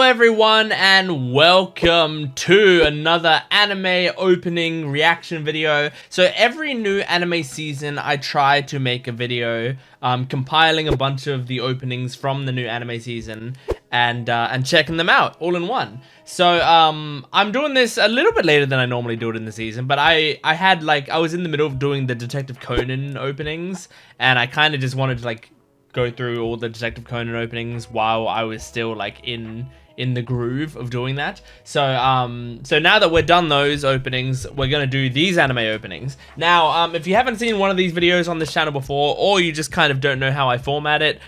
everyone, and welcome to another anime opening reaction video. So every new anime season I try to make a video compiling a bunch of the openings from the new anime season and checking them out all in one. So I'm doing this a little bit later than I normally do it in the season, but I was in the middle of doing the Detective Conan openings, and I kind of just wanted to go through all the Detective Conan openings while I was still in the groove of doing that. So so now that we're done those openings, we're gonna do these anime openings. Now, if you haven't seen one of these videos on this channel before, or you just kind of don't know how I format it,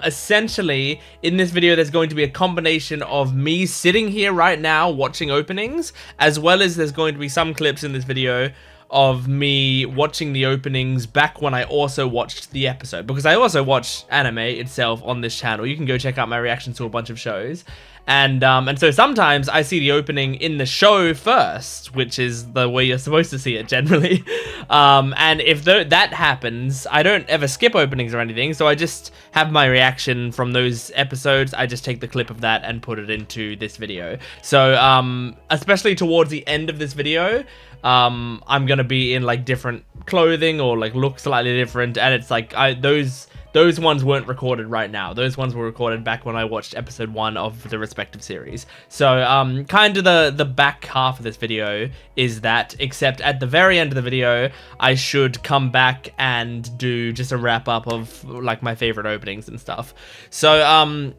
essentially in this video there's going to be a combination of me sitting here right now watching openings, as well as there's going to be some clips in this video of me watching the openings back when I also watched the episode, because I also watch anime itself on this channel. You can go check out my reactions to a bunch of shows, and so sometimes I see the opening in the show first, which is the way you're supposed to see it generally. And if that happens, I don't ever skip openings or anything, so I just have my reaction from those episodes. I just take the clip of that and put it into this video. So especially towards the end of this video, I'm gonna be in different clothing or look slightly different, and it's those ones weren't recorded right now. Those ones were recorded back when I watched episode 1 of the respective series. So kind of the back half of this video is that, except at the very end of the video I should come back and do just a wrap up of my favorite openings and stuff. So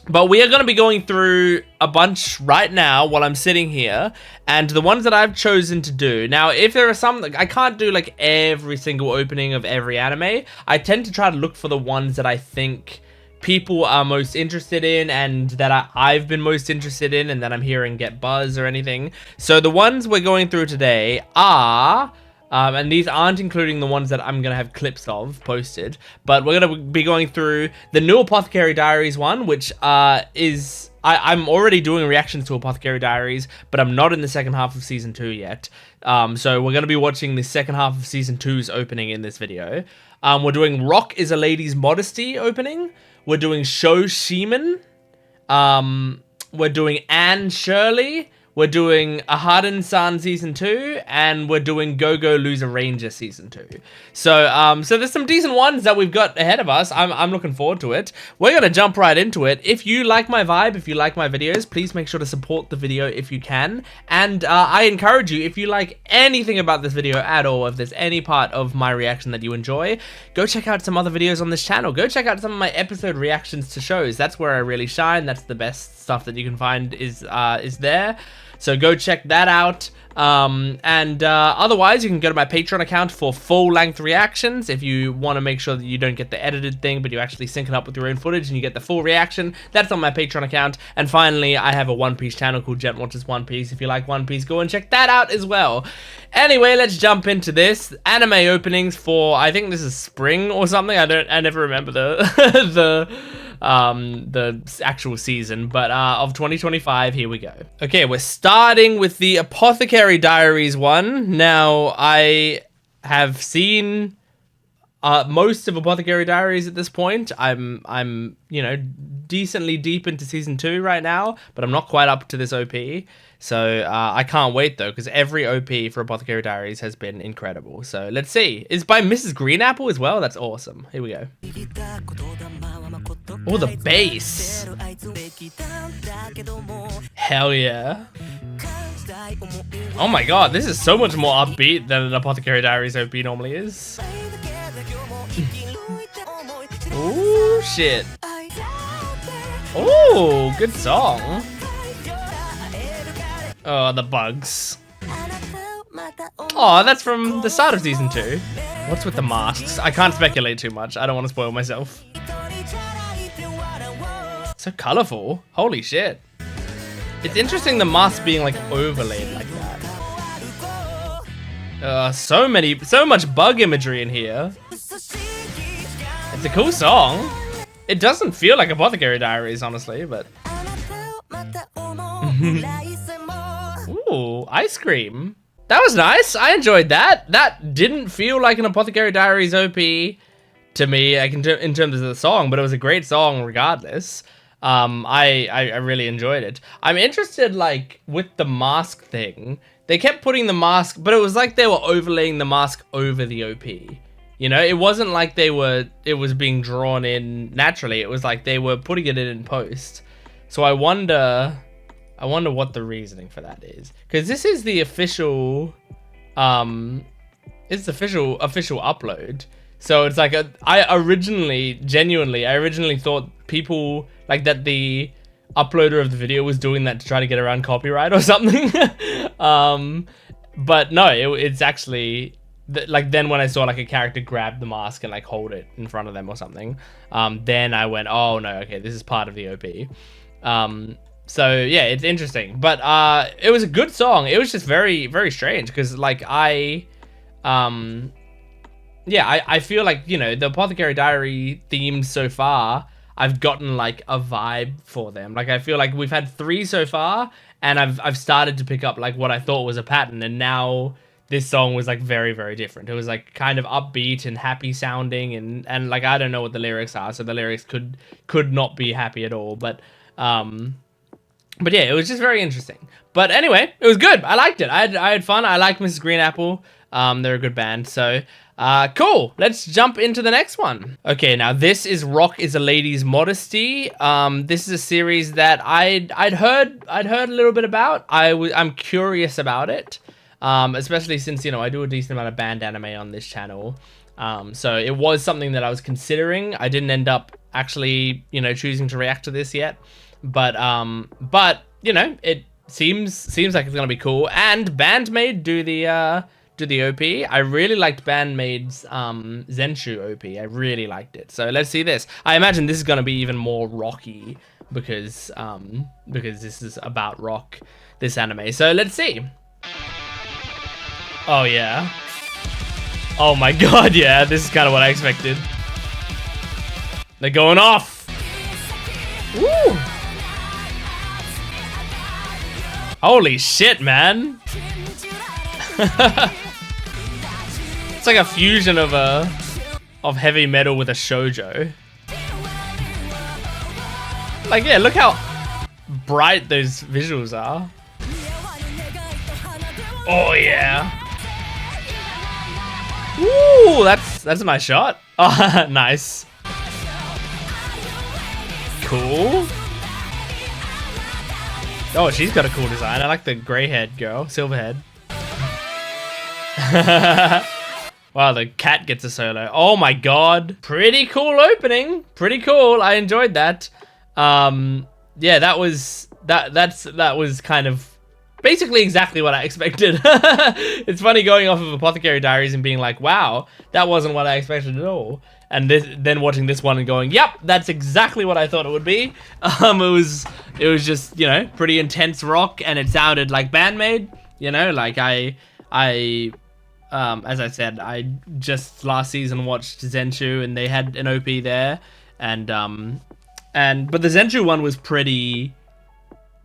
but we are going to be going through a bunch right now while I'm sitting here, and the ones that I've chosen to do. Now, if there are some, I can't do every single opening of every anime. I tend to try to look for the ones that I think people are most interested in, and that I've been most interested in, and that I'm hearing get buzz or anything. So the ones we're going through today are... and these aren't including the ones that I'm going to have clips of posted, but we're going to be going through the new Apothecary Diaries one, which I'm already doing reactions to Apothecary Diaries, but I'm not in the second half of Season 2 yet. So we're going to be watching the second half of Season 2's opening in this video. We're doing Rock is a Lady's Modesty opening. We're doing Shoshimin. We're doing Shirley. We're doing Aharen-san Season 2, and we're doing Go-Go Loser Ranger Season 2. So, so there's some decent ones that we've got ahead of us. I'm looking forward to it. We're gonna jump right into it. If you like my vibe, if you like my videos, please make sure to support the video if you can. And I encourage you, if you like anything about this video at all, if there's any part of my reaction that you enjoy, go check out some other videos on this channel. Go check out some of my episode reactions to shows. That's where I really shine. That's the best stuff that you can find is there. So go check that out. Otherwise, you can go to my Patreon account for full-length reactions if you want to make sure that you don't get the edited thing, but you actually sync it up with your own footage and you get the full reaction. That's on my Patreon account. And finally, I have a One Piece channel called Gent Watches One Piece. If you like One Piece, go and check that out as well. Anyway, let's jump into this. Anime openings for, I think this is spring or something. I never remember the the actual season, but of 2025, here we go. Okay, we're starting with the Apothecary Diaries one. Now, I have seen most of Apothecary Diaries at this point. I'm decently deep into season 2 right now, but I'm not quite up to this OP. So I can't wait though, because every OP for Apothecary Diaries has been incredible. So let's see. It's by Mrs. Greenapple as well. That's awesome. Here we go. Oh, the bass. Hell yeah. Oh my god, this is so much more upbeat than an Apothecary Diaries OP normally is. Ooh, shit. Ooh, good song. Oh, the bugs. Oh, that's from the start of season 2. What's with the masks? I can't speculate too much. I don't want to spoil myself. So colorful. Holy shit. It's interesting the masks being overlaid like that. So much bug imagery in here. It's a cool song. It doesn't feel like Apothecary Diaries, honestly, but... Ooh, ice cream. That was nice. I enjoyed that. That didn't feel like an Apothecary Diaries OP to me, in terms of the song, but it was a great song regardless. I really enjoyed it. I'm interested, like, with the mask thing. They kept putting the mask, but it was like they were overlaying the mask over the OP. You know, it wasn't like it was being drawn in naturally. It was like they were putting it in post. So I wonder what the reasoning for that is. Because this is the official, it's the official upload. So it's like, I originally thought people, like, that the uploader of the video was doing that to try to get around copyright or something. But no, it's actually... like, then when I saw like a character grab the mask and like hold it in front of them or something, then I went, oh no, okay, this is part of the OP. So yeah, it's interesting, but it was a good song. It was just very, very strange because like I feel like, you know, the Apothecary Diary themes so far, I've gotten like a vibe for them. Like I feel like we've had 3 so far, and I've started to pick up like what I thought was a pattern, and now this song was like very, very different. It was like kind of upbeat and happy sounding, and like I don't know what the lyrics are, so the lyrics could not be happy at all. But yeah, it was just very interesting. But anyway, it was good. I liked it. I had fun. I liked Mrs. Green Apple. They're a good band. So cool. Let's jump into the next one. Okay, now this is Rock is a Lady's Modesty. This is a series that I'd heard a little bit about. I'm curious about it. Especially since, you know, I do a decent amount of band anime on this channel. So it was something that I was considering. I didn't end up actually, you know, choosing to react to this yet. But you know, it seems like it's gonna be cool. And Bandmade do the OP. I really liked Bandmade's Zenshu OP. I really liked it. So let's see this. I imagine this is gonna be even more rocky because this is about rock, this anime. So let's see. Oh yeah. Oh my god, yeah, this is kind of what I expected. They're going off. Woo! Holy shit, man. It's like a fusion of heavy metal with a shoujo. Like, yeah, look how bright those visuals are. Oh yeah. Ooh, that's my shot. Oh, nice. Cool. Oh, she's got a cool design. I like the gray-haired girl, silver head. Wow, the cat gets a solo. Oh my god. Pretty cool opening. Pretty cool. I enjoyed that. Yeah, that was kind of basically exactly what I expected. It's funny going off of Apothecary Diaries and being like, wow, that wasn't what I expected at all. And then watching this one and going, yep, that's exactly what I thought it would be. It was just, you know, pretty intense rock, and it sounded like Bandmade, you know, like as I said, I just last season watched Zenshu and they had an OP there, but the Zenshu one was pretty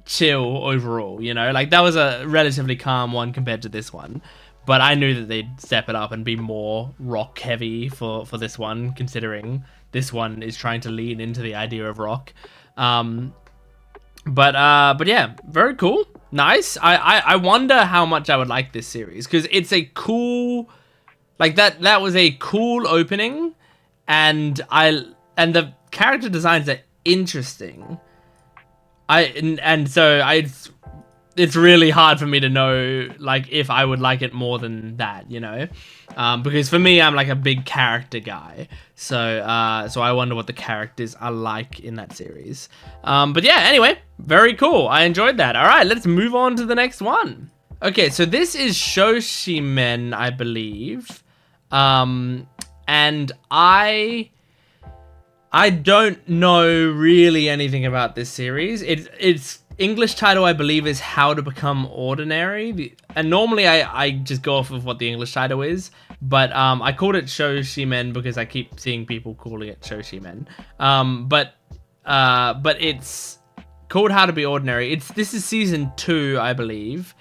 chill overall, you know, like that was a relatively calm one compared to this one. But I knew that they'd step it up and be more rock heavy for this one, considering this one is trying to lean into the idea of rock. But yeah, very cool. Nice. I wonder how much I would like this series, because it's a cool, like that was a cool opening, and the character designs are interesting. It's really hard for me to know, like, if I would like it more than that, you know, because for me, I'm like a big character guy. So I wonder what the characters are like in that series. But yeah, anyway, very cool. I enjoyed that. All right, let's move on to the next one. Okay, so this is Shoshimin, I believe. And I don't know really anything about this series. It's English title, I believe, is How to Become Ordinary. And normally I just go off of what the English title is. But I called it Shoshimen because I keep seeing people calling it Shoshimen. But it's called How to Be Ordinary. This is season 2, I believe.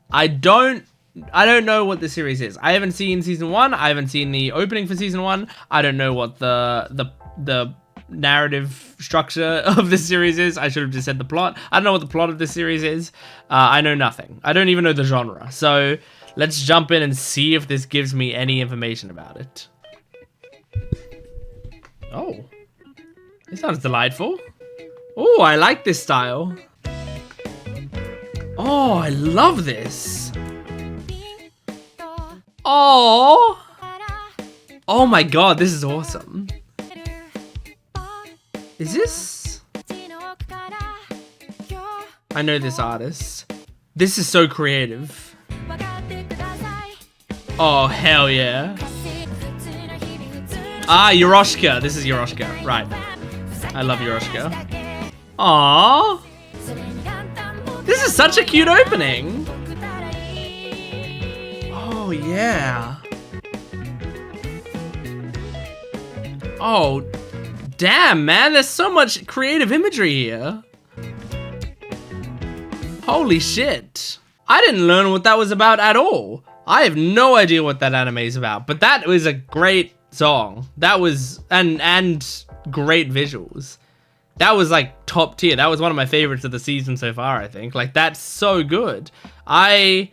I don't know what the series is. I haven't seen season 1. I haven't seen the opening for season 1. I don't know what the narrative structure of this series is. I should have just said the plot. I don't know what the plot of this series is. I know nothing. I don't even know the genre. So let's jump in and see if this gives me any information about it. Oh, this sounds delightful. Oh, I like this style. Oh, I love this. Oh. Oh my god, this is awesome. Is this? I know this artist. This is so creative. Oh, hell yeah. Ah, Yoroshka. This is Yoroshka. Right. I love Yoroshka. Aww. This is such a cute opening. Oh, yeah. Oh, damn, man. There's so much creative imagery here. Holy shit. I didn't learn what that was about at all. I have no idea what that anime is about, but that was a great song. That was, and great visuals. That was like top tier. That was one of my favorites of the season so far, I think. Like, that's so good. I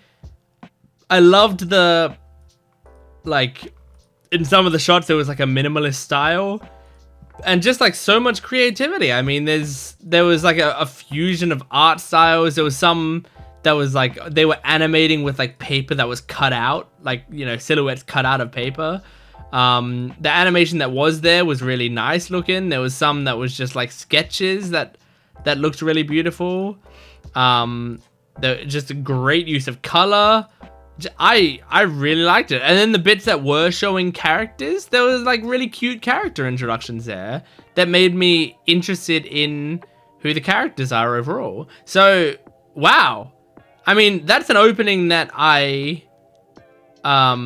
loved the, like, in some of the shots there was like a minimalist style and just like so much creativity. I mean, there was like a fusion of art styles. There was some that was like they were animating with like paper that was cut out, like, you know, silhouettes cut out of paper. The animation that was there was really nice looking. There was some that was just like sketches that looked really beautiful. Just a great use of color. I really liked it. And then the bits that were showing characters, there was like really cute character introductions there that made me interested in who the characters are overall. So, wow. I mean, that's an opening that I have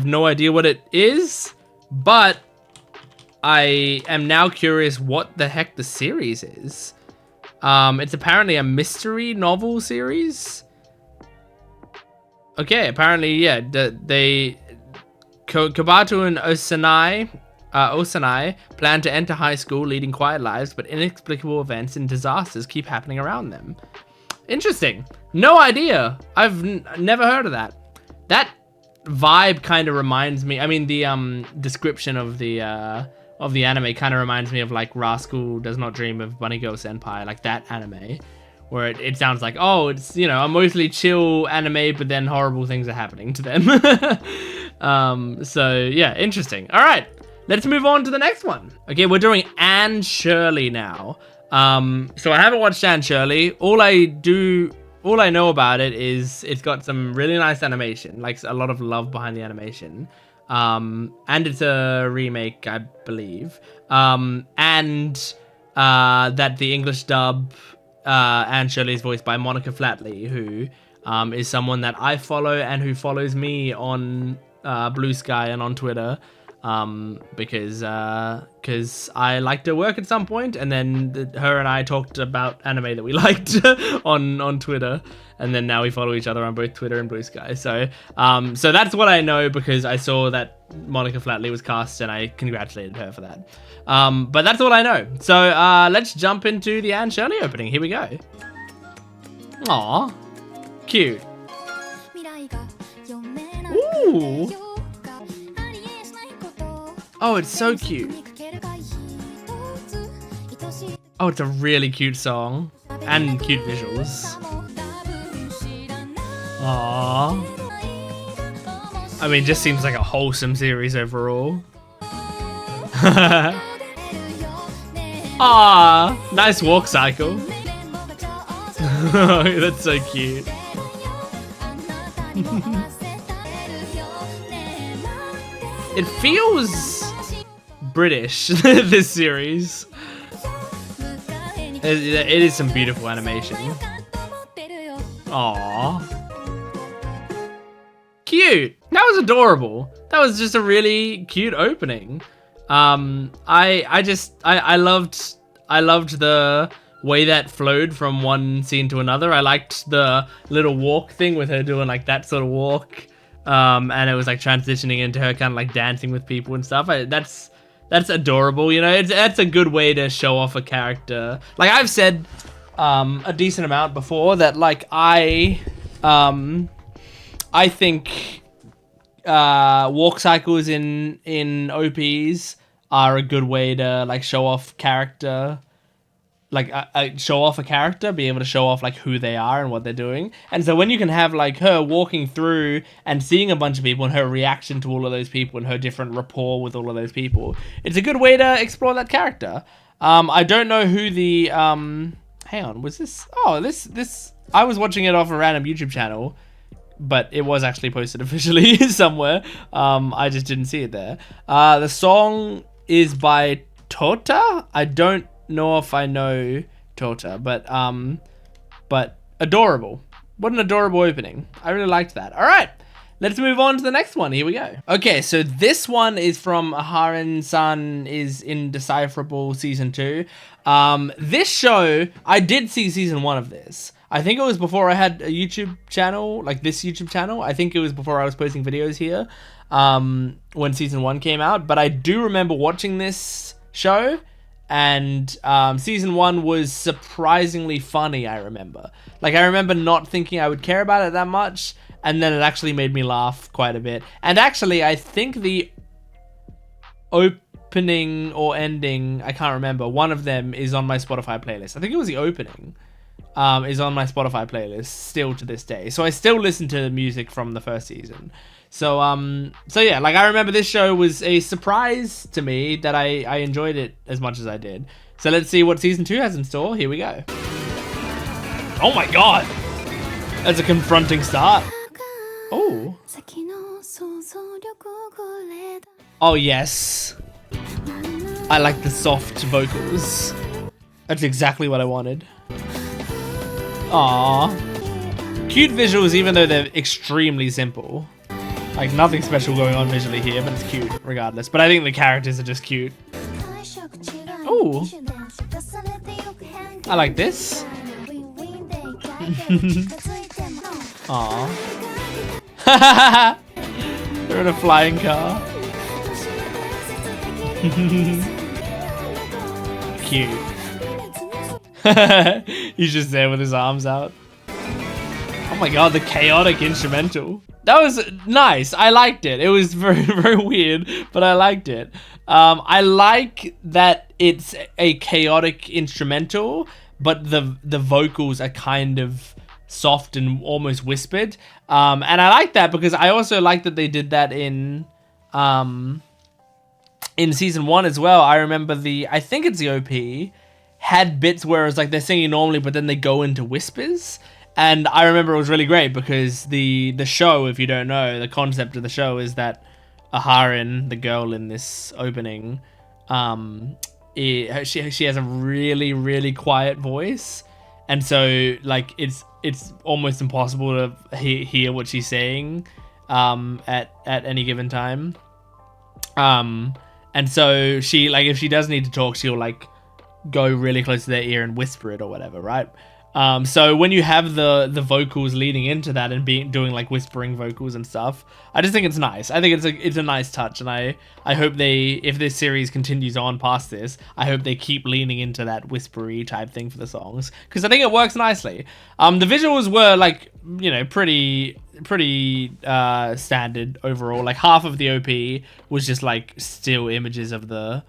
no idea what it is, but I am now curious what the heck the series is. It's apparently a mystery novel series. Okay, apparently, yeah, Kobato and Osanai plan to enter high school, leading quiet lives, but inexplicable events and disasters keep happening around them. Interesting. No idea. I've never heard of that. That vibe kind of reminds me, I mean, the description of the anime kind of reminds me of like Rascal Does Not Dream of Bunny Girl Senpai, like that anime, where it sounds like, oh, it's, you know, a mostly chill anime, but then horrible things are happening to them. So yeah, interesting. All right, let's move on to the next one. Okay, we're doing Anne Shirley now. So I haven't watched Anne Shirley. All I know about it is it's got some really nice animation, like a lot of love behind the animation. And it's a remake, I believe. And that the English dub, Anne Shirley is voiced by Monica Flatley, who is someone that I follow and who follows me on Blue Sky and on Twitter. Because I liked her work at some point, and then her and I talked about anime that we liked on Twitter, and then now we follow each other on both Twitter and Blue Sky. So so that's what I know, because I saw that Monica Flatley was cast and I congratulated her for that. But that's all I know. So let's jump into the Anne Shirley opening. Here we go. Aw, cute. Ooh. Oh, it's so cute. Oh, it's a really cute song. And cute visuals. Aww. I mean, just seems like a wholesome series overall. Ah, nice walk cycle. That's so cute. It feels British, this series. It is some beautiful animation. Aww. Cute. That was adorable. That was just a really cute opening. I loved the way that flowed from one scene to another. I liked the little walk thing with her doing like that sort of walk. And it was like transitioning into her kind of like dancing with people and stuff. That's adorable, you know. That's a good way to show off a character. Like I've said a decent amount before that like I think walk cycles in OPs are a good way to like show off character, like show off a character, be able to show off like who they are and what they're doing. And so when you can have like her walking through and seeing a bunch of people and her reaction to all of those people and her different rapport with all of those people, it's a good way to explore that character. I don't know who the hang on, was this? Oh, this I was watching it off a random YouTube channel, but it was actually posted officially somewhere. I just didn't see it there. The song is by Tota. I don't know if I know Tota, but adorable. What an adorable opening. I really liked that. All right, let's move on to the next one. Here we go. Okay, so this one is from Aharen-san is Indecipherable Season 2. This show, I did see Season 1 of this. I think it was before I had a YouTube channel, like this YouTube channel. I think it was before I was posting videos here, when Season 1 came out. But I do remember watching this show, and Season 1 was surprisingly funny, I remember. Like, I remember not thinking I would care about it that much, and then it actually made me laugh quite a bit. And actually, I think the opening or ending, I can't remember, one of them is on my Spotify playlist. I think it was the opening. Is on my Spotify playlist still to this day. So I still listen to music from the first season. So yeah, like I remember this show was a surprise to me that I enjoyed it as much as I did. So let's see what season 2 has in store. Here we go. Oh my god! That's a confronting start. Oh. Oh yes. I like the soft vocals. That's exactly what I wanted. Aww. Cute visuals, even though they're extremely simple. Like, nothing special going on visually here, but it's cute regardless. But I think the characters are just cute. Ooh. I like this. Aww. They're in a flying car. Cute. He's just there with his arms out. Oh my god, the chaotic instrumental. That was nice. I liked it. It was very, very weird, but I liked it. I like that it's a chaotic instrumental, but the vocals are kind of soft and almost whispered. And I like that because I also like that they did that in season 1 as well. I remember I think it's the OP, had bits where it's like they're singing normally, but then they go into whispers. And I remember it was really great because the show, if you don't know, the concept of the show is that Aharen, the girl in this opening, she has a really, really quiet voice. And so like it's almost impossible to hear what she's saying at any given time. And so she, like, if she does need to talk, she'll like go really close to their ear and whisper it or whatever, right? So when you have the vocals leading into that and doing like whispering vocals and stuff, I just think it's nice. I think it's a nice touch, and I hope if this series continues on past this, I hope they keep leaning into that whispery type thing for the songs, because I think it works nicely. The visuals were like, you know, pretty standard overall. Like half of the OP was just like still images of the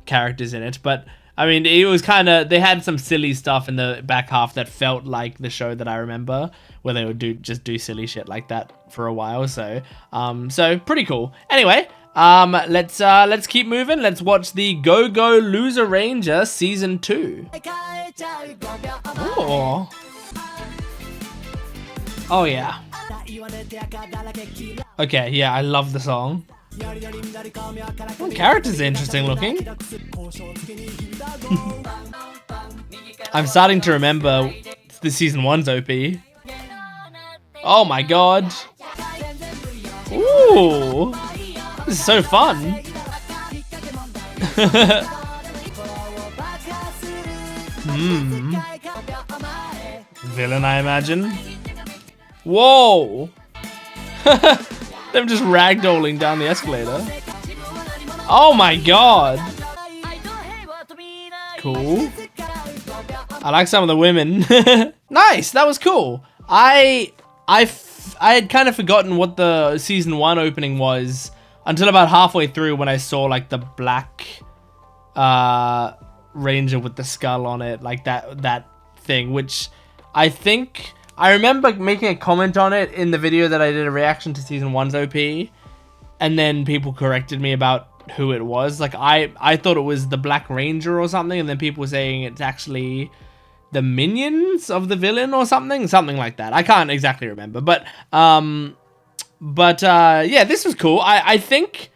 characters in it, but I mean, it was kind of, they had some silly stuff in the back half that felt like the show that I remember, where they would just do silly shit like that for a while. So pretty cool. Anyway, let's keep moving. Let's watch the Go Go Loser Ranger season 2. Oh. Oh yeah. Okay, yeah, I love the song. Oh, characters are interesting looking. I'm starting to remember the season 1's OP. Oh my god. Ooh. This is so fun. Villain, I imagine. Whoa. Them just ragdolling down the escalator. Oh my god. Cool. I like some of the women. Nice, that was cool. I had kind of forgotten what the season 1 opening was until about halfway through when I saw like the black ranger with the skull on it, like that thing, which I think I remember making a comment on it in the video that I did a reaction to season 1's OP, and then people corrected me about who it was. Like I thought it was the Black Ranger or something, and then people were saying it's actually the minions of the villain or something like that. I can't exactly remember, but yeah, this was cool. I think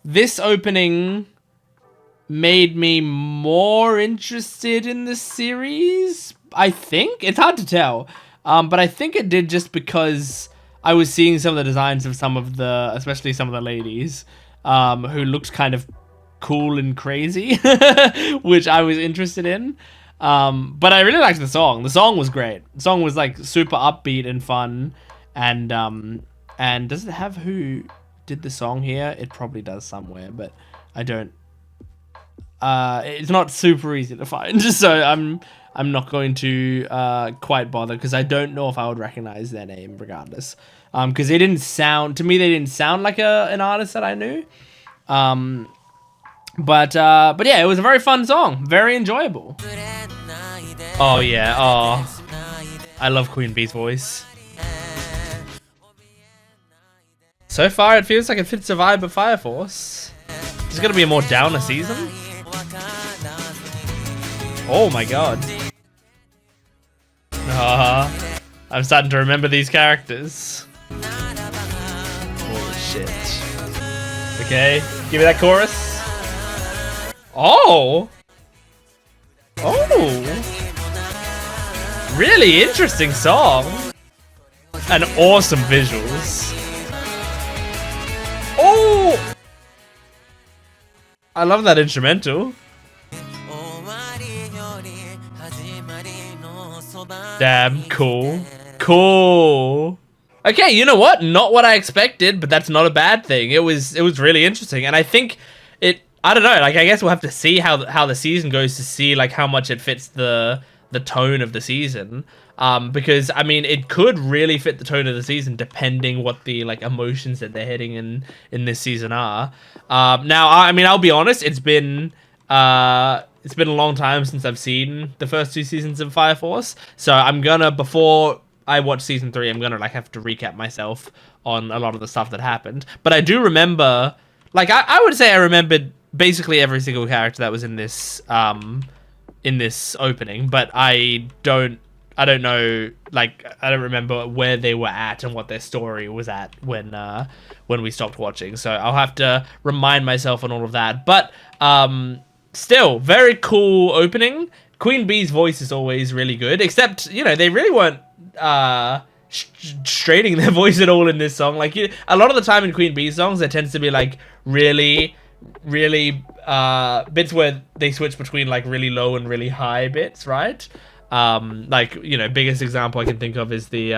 this opening made me more interested in the series. I think it's hard to tell, but I think it did just because I was seeing some of the designs of especially some of the ladies, who looked kind of cool and crazy, which I was interested in. But I really liked the song. The song was great. The song was like super upbeat and fun. And does it have who did the song here? It probably does somewhere, but I don't. It's not super easy to find, so I'm not going to quite bother, because I don't know if I would recognize their name regardless. Because they didn't sound like an artist that I knew. But yeah, it was a very fun song, very enjoyable. Oh yeah, oh, I love Queen Bee's voice. So far, it feels like it fits the vibe of Fire Force. Is it gonna be a more downer season? Oh my god. I'm starting to remember these characters. Holy shit. Okay, give me that chorus. Oh! Oh! Really interesting song. And awesome visuals. Oh! I love that instrumental. Damn cool. Cool. Okay, you know what? Not what I expected, but that's not a bad thing. It was really interesting, and I think I don't know, like I guess we'll have to see how the season goes to see like how much it fits the tone of the season. Because I mean, it could really fit the tone of the season depending what the like emotions that they're hitting in this season are. Now, I mean, I'll be honest, it's been a long time since I've seen the first 2 seasons of Fire Force, so I'm gonna, before I watch season 3, I'm gonna like have to recap myself on a lot of the stuff that happened. But I do remember, like I would say I remembered basically every single character that was in this opening, but I don't know, like I don't remember where they were at and what their story was at when we stopped watching. So I'll have to remind myself on all of that. But still, very cool opening. Queen Bee's voice is always really good, except, you know, they really weren't straining their voice at all in this song. Like, a lot of the time in Queen Bee's songs, there tends to be like really bits where they switch between like really low and really high bits, right? Like, you know, biggest example I can think of is the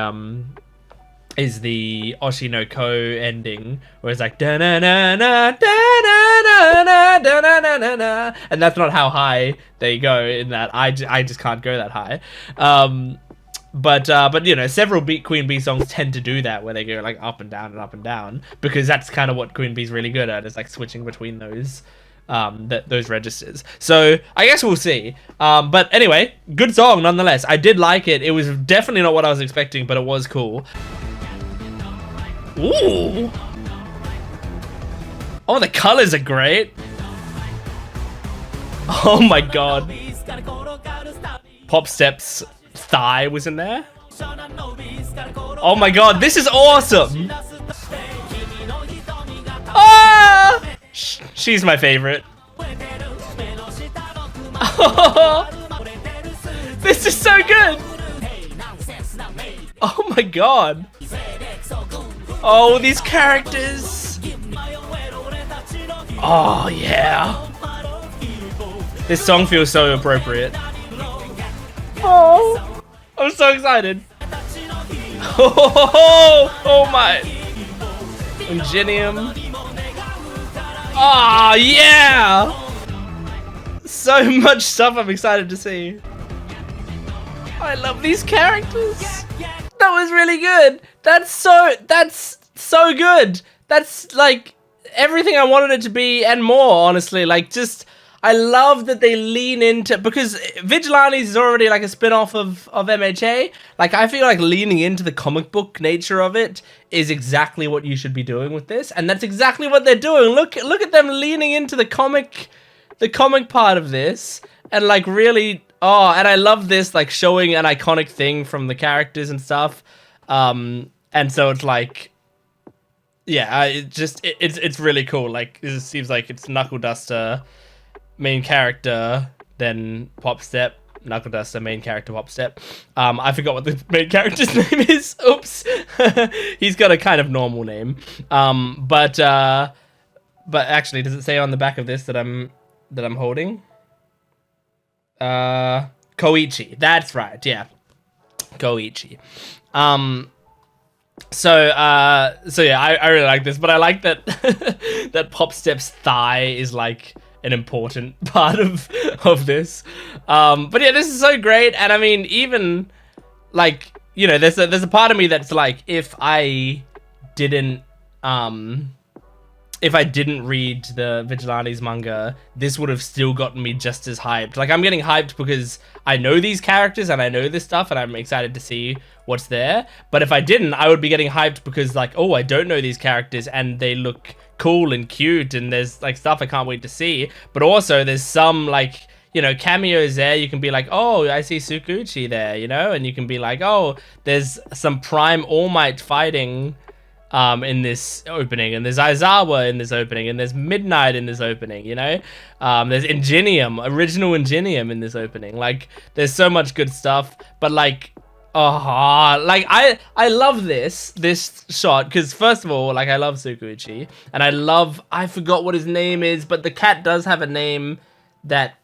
Oshi no Ko ending, where it's like da na na na da na na na da na na na na, and that's not how high they go in that. I just can't go that high. But you know, several Queen Bee songs tend to do that, where they go like up and down, because that's kind of what Queen Bee's really good at, is like switching between those those registers. So I guess we'll see. But anyway, good song nonetheless. I did like it. It was definitely not what I was expecting, but it was cool. Ooh. Oh, the colors are great. Oh my god. Pop Step's thigh was in there. Oh my god, this is awesome. Ah! She's my favorite. Oh, this is so good. Oh my god. Oh, these characters. Oh yeah. This song feels so appropriate. Oh, I'm so excited. Oh my. Ingenium. Oh, yeah! So much stuff I'm excited to see. I love these characters. That was really good. That's so good. That's like everything I wanted it to be and more, honestly. Like, just, I love that they lean into, because Vigilantes is already like a spin-off of MHA. Like, I feel like leaning into the comic book nature of it is exactly what you should be doing with this, and that's exactly what they're doing. Look at them leaning into the comic part of this, and like really, oh, and I love this, like showing an iconic thing from the characters and stuff. And so it's like, yeah, it's really cool. Like, it seems like it's Knuckle Duster, main character, then Pop Step, Knuckle Duster, main character, Pop Step. I forgot what the main character's name is. Oops. He's got a kind of normal name. But actually, does it say on the back of this that I'm holding? Koichi. That's right. Yeah. Koichi. So yeah, I really like this, but I like that that Pop Step's thigh is like an important part of this. But yeah, this is so great, and I mean, even like, you know, there's a part of me that's like, if I didn't read the Vigilantes manga, this would have still gotten me just as hyped. Like, I'm getting hyped because I know these characters and I know this stuff and I'm excited to see what's there. But if I didn't, I would be getting hyped because, like, oh, I don't know these characters and they look cool and cute and there's, like, stuff I can't wait to see. But also, there's some, like, you know, cameos there. You can be like, oh, I see Tsukuchi there, you know? And you can be like, oh, there's some Prime All Might fighting in this opening, and there's Aizawa in this opening, and there's Midnight in this opening, you know? There's original Ingenium in this opening. Like, there's so much good stuff, but like, like, I love this shot, because first of all, like, I love Tsukuchi, and I forgot what his name is, but the cat does have a name that,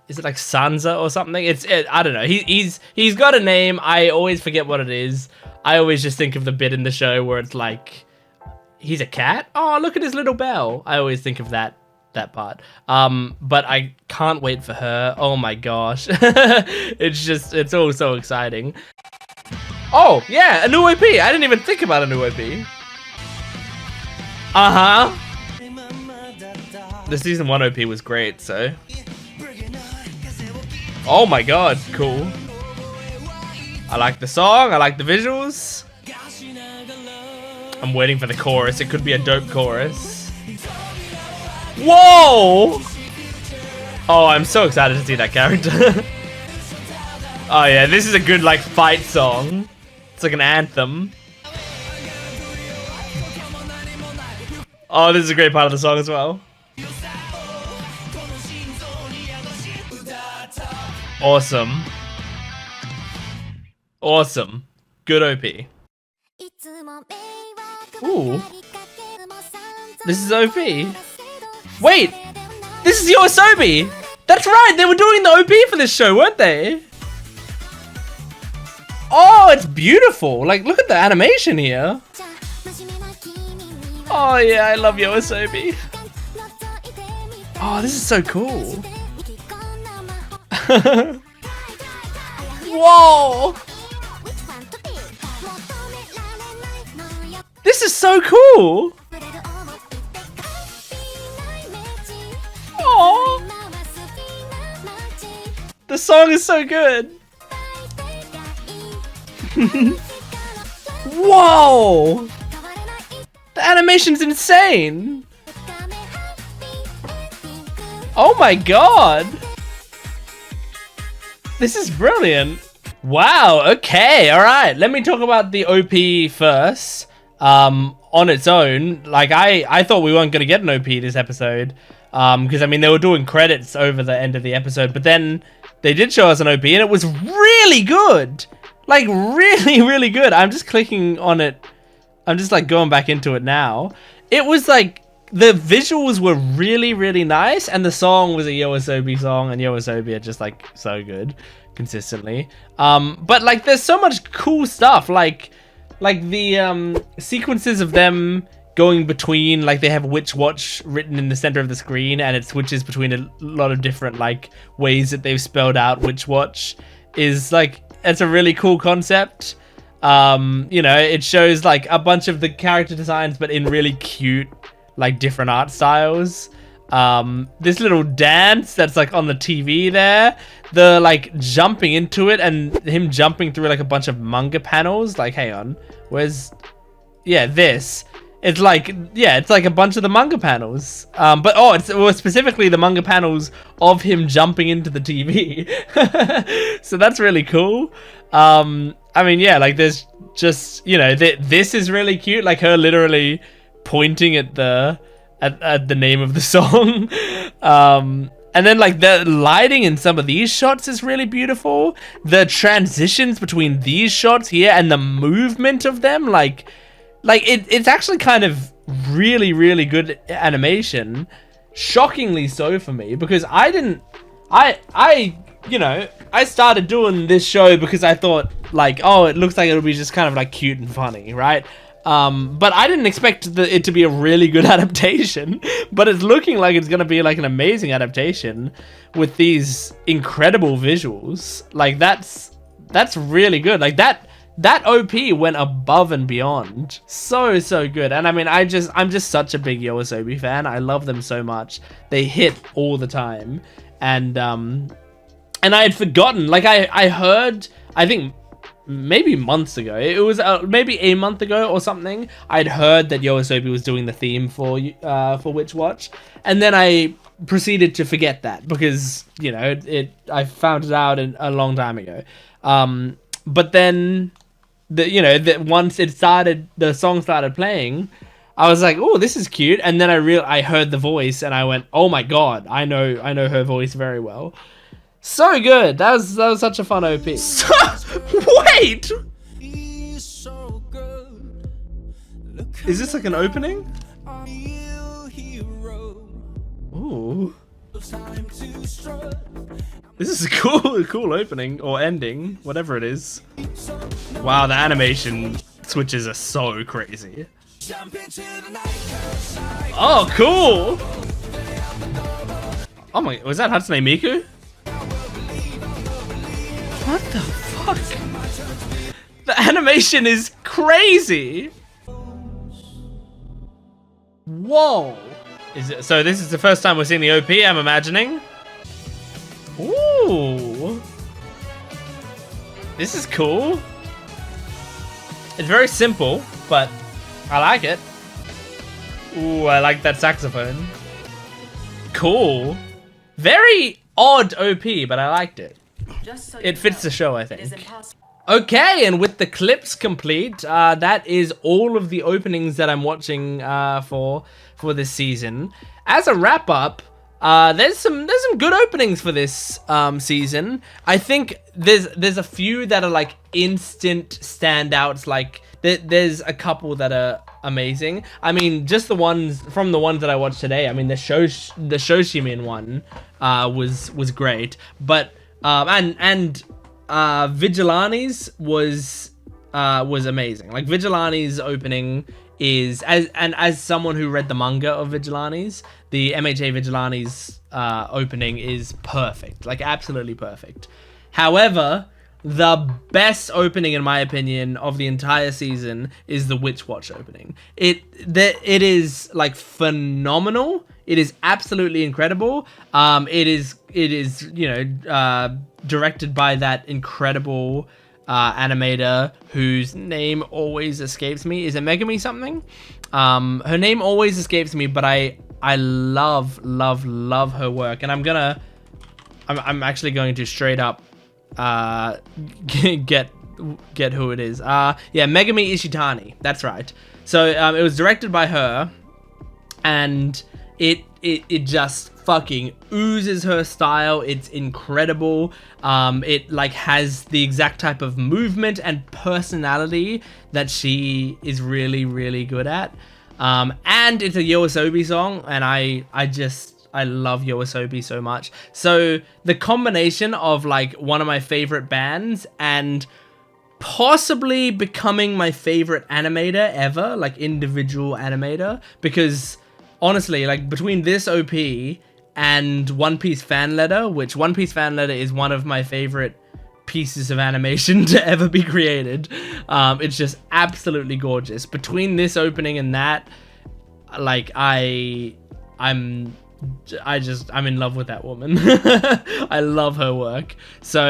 is it like Sansa or something? I don't know. He's got a name. I always forget what it is. I always just think of the bit in the show where it's like, he's a cat? Oh, look at his little bell. I always think of that part. But I can't wait for her. Oh my gosh. It's all so exciting. Oh, yeah, a new OP. I didn't even think about a new OP. Uh-huh. The season 1 OP was great, so. Oh my god, cool. I like the song, I like the visuals. I'm waiting for the chorus. It could be a dope chorus. Whoa! Oh, I'm so excited to see that character. Oh yeah, this is a good, like, fight song. It's like an anthem. Oh, this is a great part of the song as well. Awesome. Awesome. Good OP. Ooh. This is OP. Wait! This is Yoasobi! That's right! They were doing the OP for this show, weren't they? Oh, it's beautiful! Like, look at the animation here. Oh yeah, I love Yoasobi. Oh, this is so cool. Whoa! This is so cool! Aww! The song is so good! Whoa! The animation's insane! Oh my god! This is brilliant! Wow, okay, alright. Let me talk about the OP first. On its own, like, I thought we weren't going to get an OP this episode. Because, I mean, they were doing credits over the end of the episode, but then they did show us an OP, and it was really good! Like, really, really good. I'm just clicking on it. I'm just, like, going back into it now. It was, like, the visuals were really, really nice, and the song was a Yoasobi song, and Yoasobi are just, like, so good consistently. But, like, there's so much cool stuff. Like, like the sequences of them going between, like, they have Witch Watch written in the center of the screen, and it switches between a lot of different, like, ways that they've spelled out Witch Watch, is like, it's a really cool concept. You know, it shows like a bunch of the character designs, but in really cute, like, different art styles. This little dance that's like on the TV there, the like jumping into it and him jumping through like a bunch of manga panels. Like, hang on, where's, yeah, this. It's like, yeah, it's like a bunch of the manga panels. But oh, it's well, specifically the manga panels of him jumping into the TV. So that's really cool. I mean, yeah, like there's just, you know, this is really cute. Like her literally pointing at the name of the song. And then like the lighting in some of these shots is really beautiful. The transitions between these shots here and the movement of them, like it's actually kind of really good animation. Shockingly so for me, because you know, I started doing this show because I thought like, oh, it looks like it'll be just kind of like cute and funny, right? But I didn't expect it to be a really good adaptation, but it's looking like it's gonna be like an amazing adaptation with these incredible visuals. Like that's really good. Like that OP went above and beyond. So good. And I mean, I'm just such a big YOASOBI fan. I love them so much. They hit all the time. And I had forgotten, like I heard, I think maybe months ago, it was maybe a month ago or something, I'd heard that YOASOBI was doing the theme for Witch Watch, and then I proceeded to forget that because, you know, I found it out a long time ago. But then once the song started playing, I was like, oh, this is cute, and then I heard the voice and I went, oh my god, I know her voice very well. So good. That was such a fun OP. Wait! Is this like an opening? Ooh. This is a cool opening or ending, whatever it is. Wow, the animation switches are so crazy. Oh, cool! Oh my, was that Hatsune Miku? What the fuck? The animation is crazy. Whoa. So this is the first time we're seeing the OP, I'm imagining. Ooh. This is cool. It's very simple, but I like it. Ooh, I like that saxophone. Cool. Very odd OP, but I liked it. It fits the show, I think. Okay, and with the clips complete, that is all of the openings that I'm watching for this season. As a wrap up, there's some good openings for this season. I think there's a few that are like instant standouts. Like there's a couple that are amazing. I mean, just the ones that I watched today. I mean, the Shoshimin one was great, but Vigilantes was amazing. Like Vigilantes opening is, as someone who read the manga of Vigilantes, the MHA Vigilantes opening is perfect, like absolutely perfect. However, the best opening, in my opinion, of the entire season is the Witch Watch opening. It is like phenomenal. It is absolutely incredible. It is directed by that incredible animator whose name always escapes me. Is it Megami something? Her name always escapes me, but I love her work, and I'm actually going to straight up get who it is. Yeah, Megami Ishitani. That's right. So it was directed by her, and it just fucking oozes her style. It's incredible. It like has the exact type of movement and personality that she is really good at. And it's a YOASOBI song, and I love YOASOBI so much. So the combination of like one of my favorite bands and possibly becoming my favorite animator ever, like individual animator, because honestly, like between this OP and One Piece fan letter, which One Piece fan letter is one of my favorite pieces of animation to ever be created. It's just absolutely gorgeous. Between this opening and that, like I'm in love with that woman. I love her work. So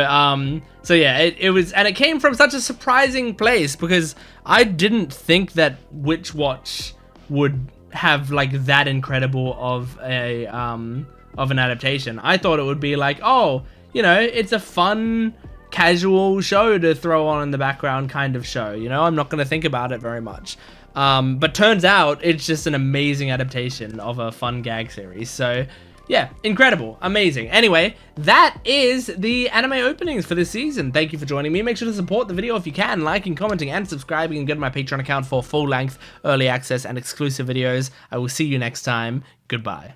yeah, it was, and it came from such a surprising place because I didn't think that Witch Watch would have like that incredible of an adaptation. I thought it would be like, oh, you know, it's a fun casual show to throw on in the background kind of show, you know, I'm not going to think about it very much. But turns out it's just an amazing adaptation of a fun gag series. So yeah, incredible, amazing. Anyway, that is the anime openings for this season. Thank you for joining me. Make sure to support the video if you can, liking, commenting, and subscribing, and go to my Patreon account for full-length, early access, and exclusive videos. I will see you next time. Goodbye.